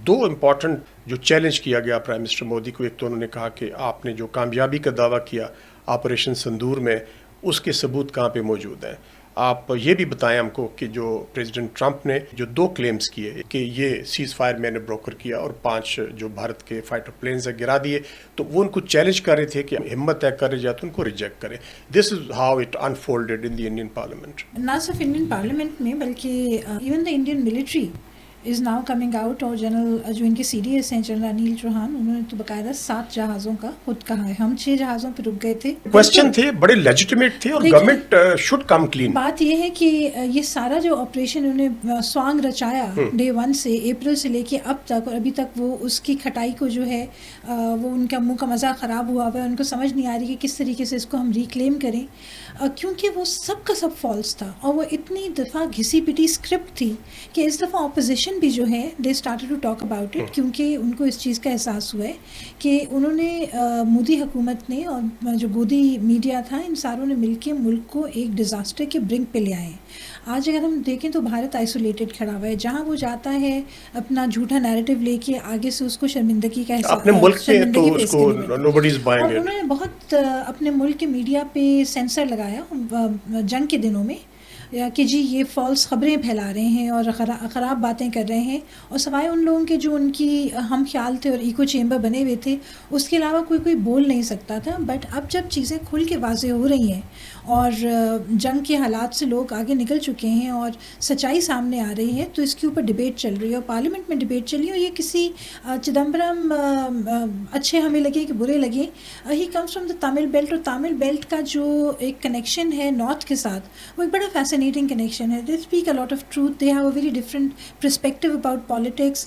دو important جو challenge کیا گیا پرائم منسٹر مودی کو، ایک تو انہوں نے کہا کہ آپ نے جو کامیابی کا دعویٰ کیا آپریشن سندور میں، اس کے ثبوت کہاں پہ موجود ہیں. آپ یہ بھی بتائیں ہم کو کہ جو پریزیڈنٹ ٹرمپ نے جو 2 کلیمز کیے کہ یہ سیز فائر میں نے بروکر کیا اور 5 جو بھارت کے فائٹر پلینز ہیں گرا دیے، تو وہ ان کو چیلنج کر رہے تھے کہ ہمت ہے کرے یا تو ان کو ریجیکٹ کرے. This is how it unfolded in the Indian parliament. نہ صرف انڈین پارلیمنٹ میں بلکہ even the Indian military is now coming out. اور جنرل جو ان کے سی ڈی ایس ہیں جنرل انیل چوہان، انہوں نے تو باقاعدہ 7 جہازوں کا خود کہا ہے. ہم 6 جہازوں پہ رک گئے تھے. کوشچن تھے بڑے لیجیٹیمیٹ تھے اور گورنمنٹ شوڈ کم کلین. بات یہ ہے کہ یہ سارا جو آپریشن انہوں نے سوانگ رچایا ڈے 1 سے، اپریل سے لے کے اب تک، اور ابھی تک وہ اس کی کھٹائی کو جو ہے وہ ان کا منہ کا مزہ خراب ہوا ہوا ہے. ان کو سمجھ نہیں آ رہی کہ کس طریقے سے اس کو ہم ریکلیم کریں، کیونکہ وہ سب کا سب فالس تھا اور وہ اتنی دفعہ گھسی پٹی اسکرپٹ تھی کہ اس دفعہ اپوزیشن بھی جو ہے they started to talk about it, کیونکہ ان کو اس چیز کا احساس ہوا ہے کہ انہوں نے مودی حکومت نے اور جو گودی میڈیا تھا، ان ساروں نے مل کے ملک کو ایک ڈیزاسٹر کے برنک پہ لے آئے ہیں. آج اگر ہم دیکھیں تو بھارت آئسولیٹڈ کھڑا ہوا ہے. جہاں وہ جاتا ہے اپنا جھوٹا نیریٹو لے کے، آگے سے اس کو شرمندگی کا اپنے ملک میں تو اس کو nobody is buying اور it. انہوں نے بہت اپنے ملک کے میڈیا پہ سینسر لگایا جنگ کے دنوں میں کہ جی یہ فالس خبریں پھیلا رہے ہیں اور خراب باتیں کر رہے ہیں، اور سوائے ان لوگوں کے جو ان کی ہم خیال تھے اور ایکو چیمبر بنے ہوئے تھے، اس کے علاوہ کوئی بول نہیں سکتا تھا. بٹ اب جب چیزیں کھل کے واضح ہو رہی ہیں اور جنگ کے حالات سے لوگ آگے نکل چکے ہیں اور سچائی سامنے آ رہی ہے، تو اس کے اوپر ڈبیٹ چل رہی ہے اور پارلیمنٹ میں ڈبیٹ چل رہی ہے. اور یہ کسی چدمبرم اچھے ہمیں لگے کہ برے لگے، he comes from the Tamil belt, اور تامل بیلٹ کا جو ایک کنیکشن ہے نارتھ کے ساتھ، وہ ایک بڑا فیسینیٹنگ کنیکشن ہے. They speak a lot of truth, they have a very different perspective about politics.